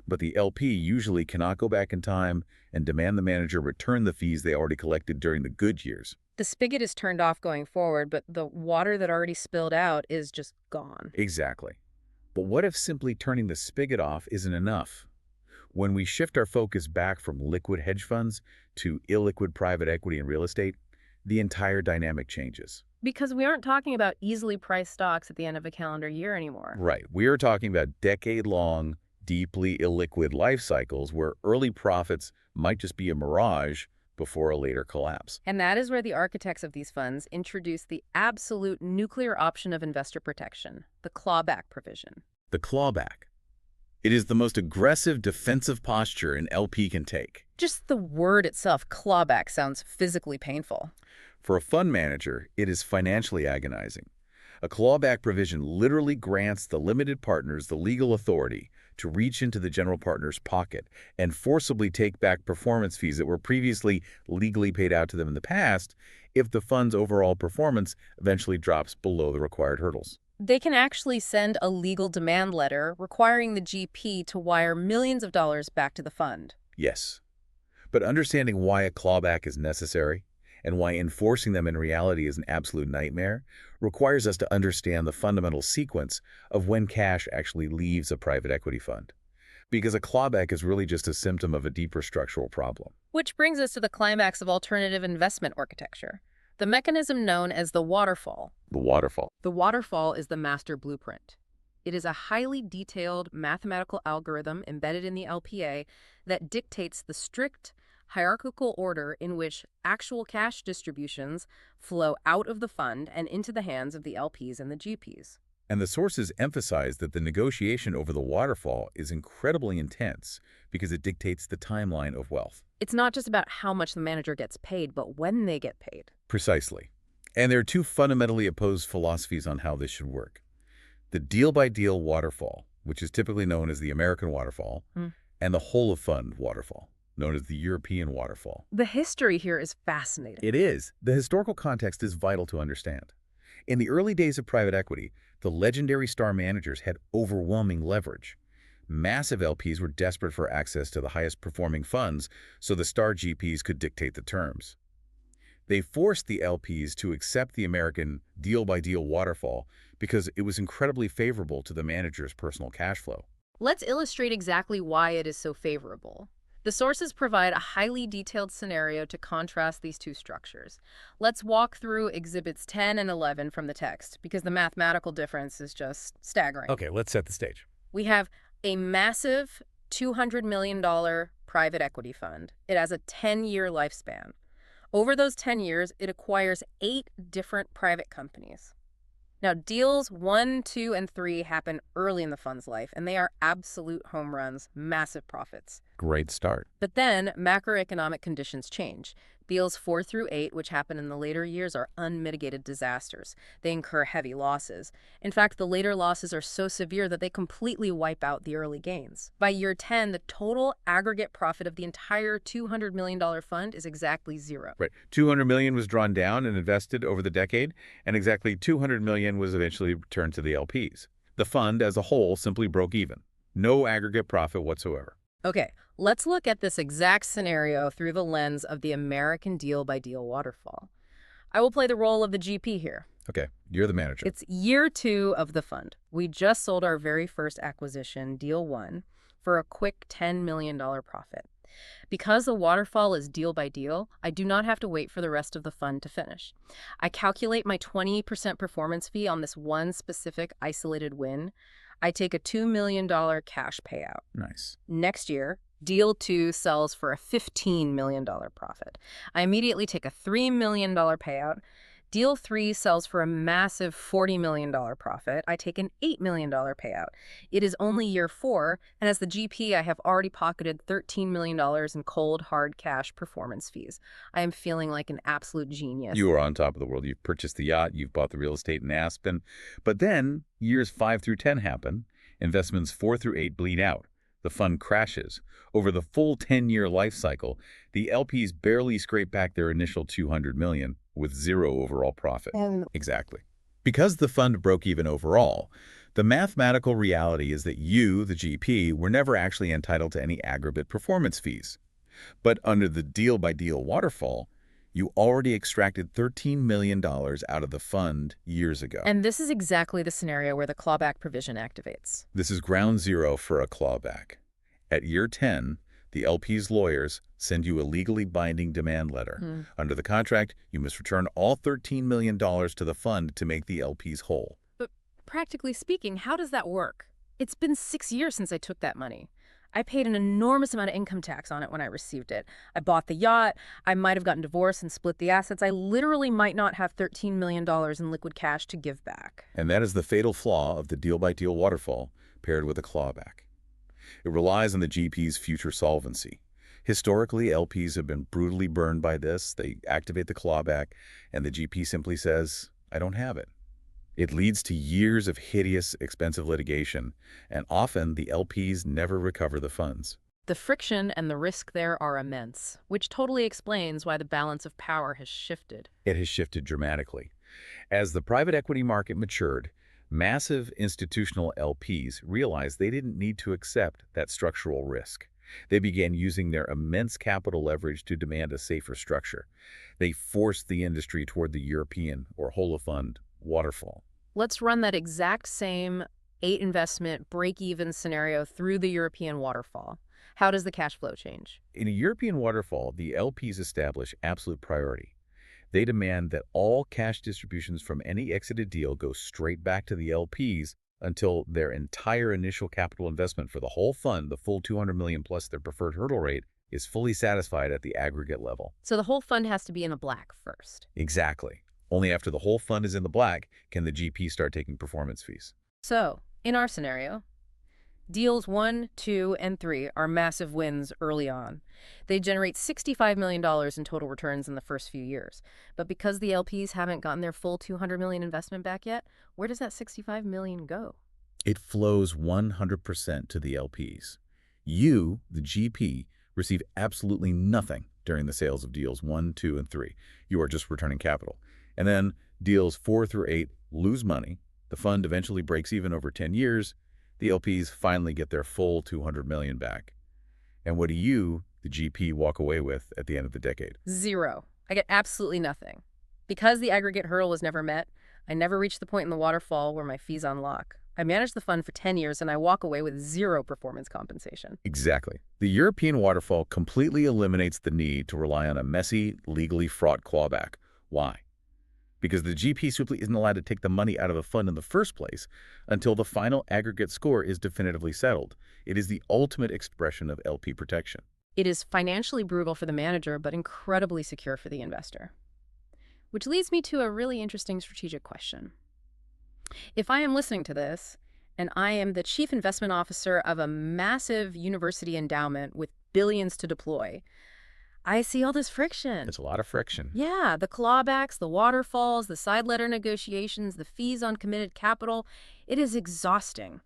But the LP usually cannot go back in time and demand the manager return the fees they already collected during the good years. The spigot is turned off going forward, but the water that already spilled out is just gone. Exactly. But what if simply turning the spigot off isn't enough? When we shift our focus back from liquid hedge funds to illiquid private equity and real estate, the entire dynamic changes. Because we aren't talking about easily priced stocks at the end of a calendar year anymore. Right. We are talking about decade-long, deeply illiquid life cycles where early profits might just be a mirage before a later collapse. And that is where the architects of these funds introduce the absolute nuclear option of investor protection, the clawback provision. The clawback. It is the most aggressive defensive posture an LP can take. Just the word itself, clawback, sounds physically painful. For a fund manager, it is financially agonizing. A clawback provision literally grants the limited partners the legal authority to reach into the general partner's pocket and forcibly take back performance fees that were previously legally paid out to them in the past if the fund's overall performance eventually drops below the required hurdles. They can actually send a legal demand letter requiring the GP to wire millions of dollars back to the fund. Yes. But understanding why a clawback is necessary and why enforcing them in reality is an absolute nightmare requires us to understand the fundamental sequence of when cash actually leaves a private equity fund. Because a clawback is really just a symptom of a deeper structural problem. Which brings us to the climax of alternative investment architecture, the mechanism known as the waterfall. The waterfall. The waterfall is the master blueprint. It is a highly detailed mathematical algorithm embedded in the LPA that dictates the strict hierarchical order in which actual cash distributions flow out of the fund and into the hands of the LPs and the GPs. And the sources emphasize that the negotiation over the waterfall is incredibly intense because it dictates the timeline of wealth. It's not just about how much the manager gets paid, but when they get paid. Precisely. And there are two fundamentally opposed philosophies on how this should work. The deal-by-deal waterfall, which is typically known as the American waterfall, and the whole-of-fund waterfall, known as the European waterfall. The history here is fascinating. It is. The historical context is vital to understand. In the early days of private equity, the legendary star managers had overwhelming leverage. Massive LPs were desperate for access to the highest performing funds, so the star GPs could dictate the terms. They forced the LPs to accept the American deal-by-deal waterfall because it was incredibly favorable to the manager's personal cash flow. Let's illustrate exactly why it is so favorable. The sources provide a highly detailed scenario to contrast these two structures. Let's walk through Exhibits 10 and 11 from the text, because the mathematical difference is just staggering. Okay, let's set the stage. We have a massive $200 million private equity fund. It has a 10-year lifespan. Over those 10 years, it acquires 8 different private companies. Now, deals 1, 2, and 3 happen early in the fund's life, and they are absolute home runs, massive profits. Great start. But then macroeconomic conditions change. Deals 4 through 8, which happen in the later years, are unmitigated disasters. They incur heavy losses. In fact, the later losses are so severe that they completely wipe out the early gains. By year 10, the total aggregate profit of the entire $200 million fund is exactly zero. Right. $200 million was drawn down and invested over the decade, and exactly $200 million was eventually returned to the LPs. The fund as a whole simply broke even. No aggregate profit whatsoever. Okay, let's look at this exact scenario through the lens of the American deal-by-deal waterfall. I will play the role of the GP here. Okay, you're the manager. It's year 2 of the fund. We just sold our very first acquisition, Deal 1, for a quick $10 million profit. Because the waterfall is deal by deal, I do not have to wait for the rest of the fund to finish. I calculate my 20% performance fee on this one specific isolated win. I take a $2 million cash payout. Nice. Next year, Deal 2 sells for a $15 million profit. I immediately take a $3 million payout, Deal 3 sells for a massive $40 million profit. I take an $8 million payout. It is only year 4, and as the GP, I have already pocketed $13 million in cold, hard cash performance fees. I am feeling like an absolute genius. You are on top of the world. You've purchased the yacht, you've bought the real estate in Aspen. But then years 5 through 10 happen. Investments 4 through 8 bleed out. The fund crashes. Over the full 10-year life cycle, the LPs barely scrape back their initial $200 million with zero overall profit. Exactly. Because the fund broke even overall, the mathematical reality is that you, the GP, were never actually entitled to any aggregate performance fees. But under the deal-by-deal waterfall, you already extracted $13 million out of the fund years ago. And this is exactly the scenario where the clawback provision activates. This is ground zero for a clawback. At year 10, the LP's lawyers send you a legally binding demand letter. Under the contract, you must return all $13 million to the fund to make the LPs whole. But practically speaking, how does that work? It's been 6 years since I took that money. I paid an enormous amount of income tax on it when I received it. I bought the yacht. I might have gotten divorced and split the assets. I literally might not have $13 million in liquid cash to give back. And that is the fatal flaw of the deal-by-deal waterfall paired with a clawback. It relies on the GP's future solvency. Historically, LPs have been brutally burned by this. They activate the clawback, and the GP simply says, I don't have it. It leads to years of hideous, expensive litigation, and often the LPs never recover the funds. The friction and the risk there are immense, which totally explains why the balance of power has shifted. It has shifted dramatically. As the private equity market matured, massive institutional LPs realized they didn't need to accept that structural risk. They began using their immense capital leverage to demand a safer structure. They forced the industry toward the European or whole-of-fund waterfall. Let's run that exact same 8-investment break-even scenario through the European waterfall. How does the cash flow change? In a European waterfall, the LPs establish absolute priority. They demand that all cash distributions from any exited deal go straight back to the LPs until their entire initial capital investment for the whole fund, the full $200 million plus their preferred hurdle rate, is fully satisfied at the aggregate level. So the whole fund has to be in the black first. Exactly. Only after the whole fund is in the black can the GP start taking performance fees. So, in our scenario, deals 1, 2, and 3 are massive wins early on. They generate $65 million in total returns in the first few years. But because the LPs haven't gotten their full $200 million investment back yet, where does that $65 million go? It flows 100% to the LPs. You, the GP, receive absolutely nothing during the sales of deals 1, 2, and 3. You are just returning capital. And then deals 4 through 8 lose money. The fund eventually breaks even over 10 years. The LPs finally get their full $200 million back. And what do you, the GP, walk away with at the end of the decade? Zero. I get absolutely nothing. Because the aggregate hurdle was never met, I never reached the point in the waterfall where my fees unlock. I managed the fund for 10 years and I walk away with zero performance compensation. Exactly. The European waterfall completely eliminates the need to rely on a messy, legally fraught clawback. Why? Because the GP simply isn't allowed to take the money out of the fund in the first place until the final aggregate score is definitively settled. It is the ultimate expression of LP protection. It is financially brutal for the manager, but incredibly secure for the investor. Which leads me to a really interesting strategic question. If I am listening to this, and I am the chief investment officer of a massive university endowment with billions to deploy, I see all this friction. It's a lot of friction. Yeah, the clawbacks, the waterfalls, the side letter negotiations, the fees on committed capital. It is exhausting.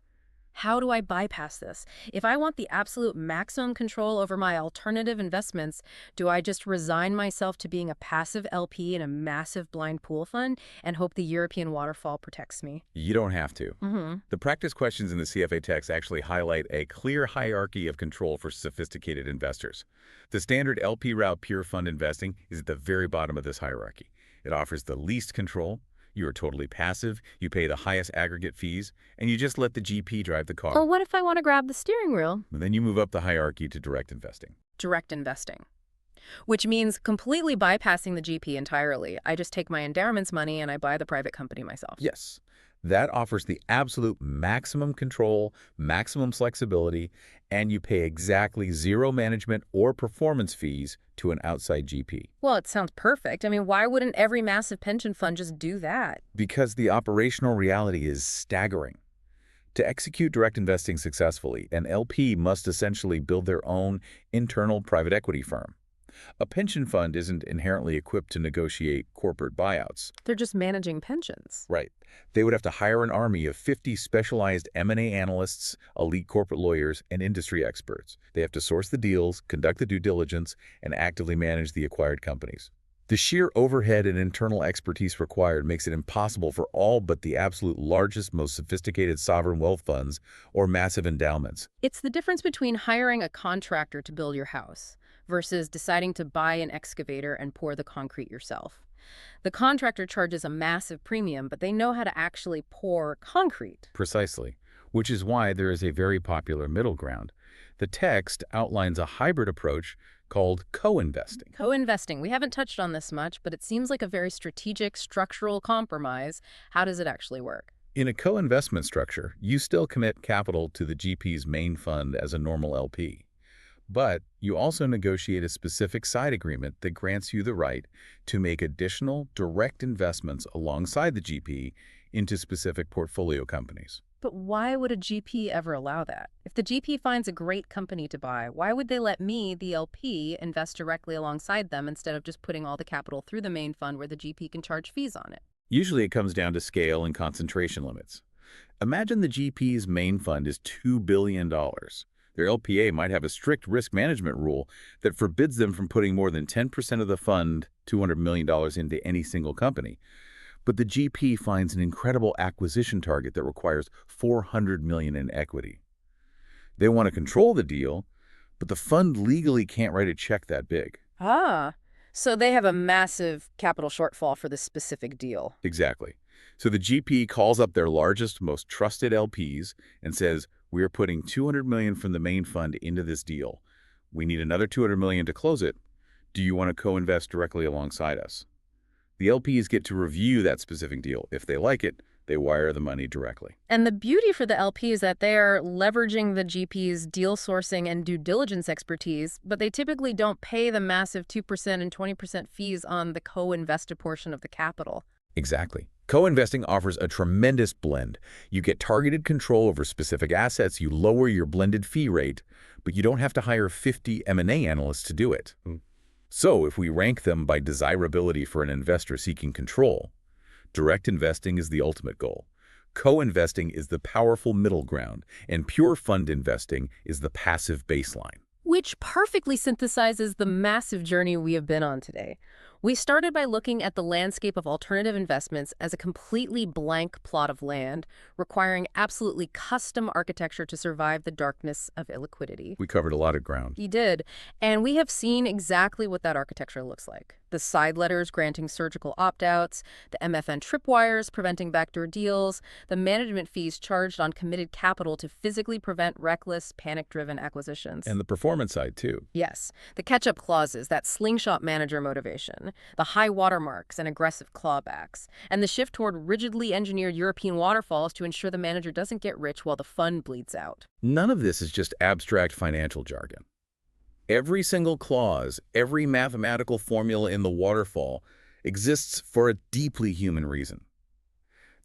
How do I bypass this? If I want the absolute maximum control over my alternative investments, do I just resign myself to being a passive LP in a massive blind pool fund and hope the European waterfall protects me? You don't have to. The practice questions in the CFA text actually highlight a clear hierarchy of control for sophisticated investors. The standard LP route pure fund investing is at the very bottom of this hierarchy. It offers the least control. You are totally passive, you pay the highest aggregate fees, and you just let the GP drive the car. Well, what if I want to grab the steering wheel? And then you move up the hierarchy to direct investing. Direct investing. Which means completely bypassing the GP entirely. I just take my endowment's money and I buy the private company myself. Yes, that offers the absolute maximum control, maximum flexibility, and you pay exactly zero management or performance fees to an outside GP. Well, it sounds perfect. I mean, why wouldn't every massive pension fund just do that? Because the operational reality is staggering. To execute direct investing successfully, an LP must essentially build their own internal private equity firm. A pension fund isn't inherently equipped to negotiate corporate buyouts. They're just managing pensions. Right. They would have to hire an army of 50 specialized M&A analysts, elite corporate lawyers, and industry experts. They have to source the deals, conduct the due diligence, and actively manage the acquired companies. The sheer overhead and internal expertise required makes it impossible for all but the absolute largest, most sophisticated sovereign wealth funds or massive endowments. It's the difference between hiring a contractor to build your house versus deciding to buy an excavator and pour the concrete yourself. The contractor charges a massive premium, but they know how to actually pour concrete. Precisely, which is why there is a very popular middle ground. The text outlines a hybrid approach called co-investing. Co-investing, we haven't touched on this much, but it seems like a very strategic, structural compromise. How does it actually work? In a co-investment structure, you still commit capital to the GP's main fund as a normal LP. But you also negotiate a specific side agreement that grants you the right to make additional direct investments alongside the GP into specific portfolio companies. But why would a GP ever allow that? If the GP finds a great company to buy, why would they let me, the LP, invest directly alongside them instead of just putting all the capital through the main fund where the GP can charge fees on it? Usually it comes down to scale and concentration limits. Imagine the GP's main fund is $2 billion. Their LPA might have a strict risk management rule that forbids them from putting more than 10% of the fund, $200 million, into any single company. But the GP finds an incredible acquisition target that requires $400 million in equity. They want to control the deal, but the fund legally can't write a check that big. Ah, so they have a massive capital shortfall for this specific deal. Exactly. So the GP calls up their largest, most trusted LPs and says, "We are putting $200 million from the main fund into this deal. We need another $200 million to close it. Do you want to co-invest directly alongside us?" The LPs get to review that specific deal. If they like it, they wire the money directly. And the beauty for the LP is that they're leveraging the GP's deal sourcing and due diligence expertise, but they typically don't pay the massive 2% and 20% fees on the co-invested portion of the capital. Exactly. Co-investing offers a tremendous blend. You get targeted control over specific assets, you lower your blended fee rate, but you don't have to hire 50 M&A analysts to do it. So if we rank them by desirability for an investor seeking control, direct investing is the ultimate goal. Co-investing is the powerful middle ground, and pure fund investing is the passive baseline. Which perfectly synthesizes the massive journey we have been on today. We started by looking at the landscape of alternative investments as a completely blank plot of land, requiring absolutely custom architecture to survive the darkness of illiquidity. We covered a lot of ground. We did, and we have seen exactly what that architecture looks like. The side letters granting surgical opt-outs, the MFN tripwires preventing backdoor deals, the management fees charged on committed capital to physically prevent reckless, panic-driven acquisitions. And the performance side, too. Yes, the catch-up clauses, that slingshot manager motivation, the high watermarks and aggressive clawbacks, and the shift toward rigidly engineered European waterfalls to ensure the manager doesn't get rich while the fund bleeds out. None of this is just abstract financial jargon. Every single clause, every mathematical formula in the waterfall exists for a deeply human reason.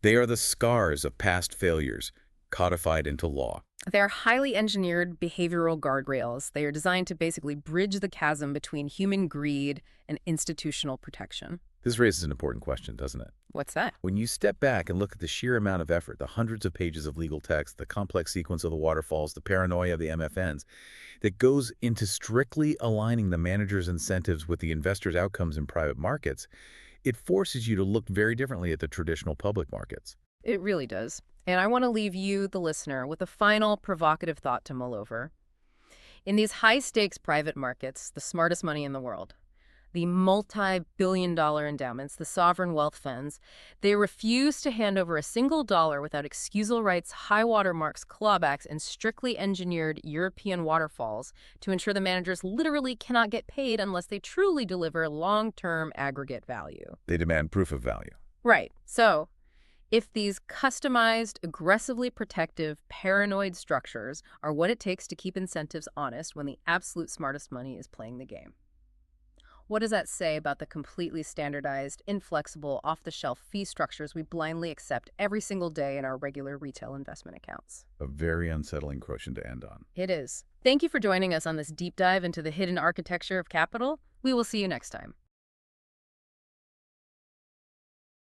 They are the scars of past failures, codified into law. They're highly engineered behavioral guardrails. They are designed to basically bridge the chasm between human greed and institutional protection. This raises an important question, doesn't it? What's that? When you step back and look at the sheer amount of effort, the hundreds of pages of legal text, the complex sequence of the waterfalls, the paranoia of the MFNs, that goes into strictly aligning the manager's incentives with the investor's outcomes in private markets, it forces you to look very differently at the traditional public markets. It really does. And I want to leave you, the listener, with a final provocative thought to mull over. In these high-stakes private markets, the smartest money in the world, the multi-billion-dollar endowments, the sovereign wealth funds, they refuse to hand over a single dollar without excusal rights, high water marks, clawbacks, and strictly engineered European waterfalls to ensure the managers literally cannot get paid unless they truly deliver long-term aggregate value. They demand proof of value. Right. So, if these customized, aggressively protective, paranoid structures are what it takes to keep incentives honest when the absolute smartest money is playing the game, what does that say about the completely standardized, inflexible, off-the-shelf fee structures we blindly accept every single day in our regular retail investment accounts? A very unsettling question to end on. It is. Thank you for joining us on this deep dive into the hidden architecture of capital. We will see you next time.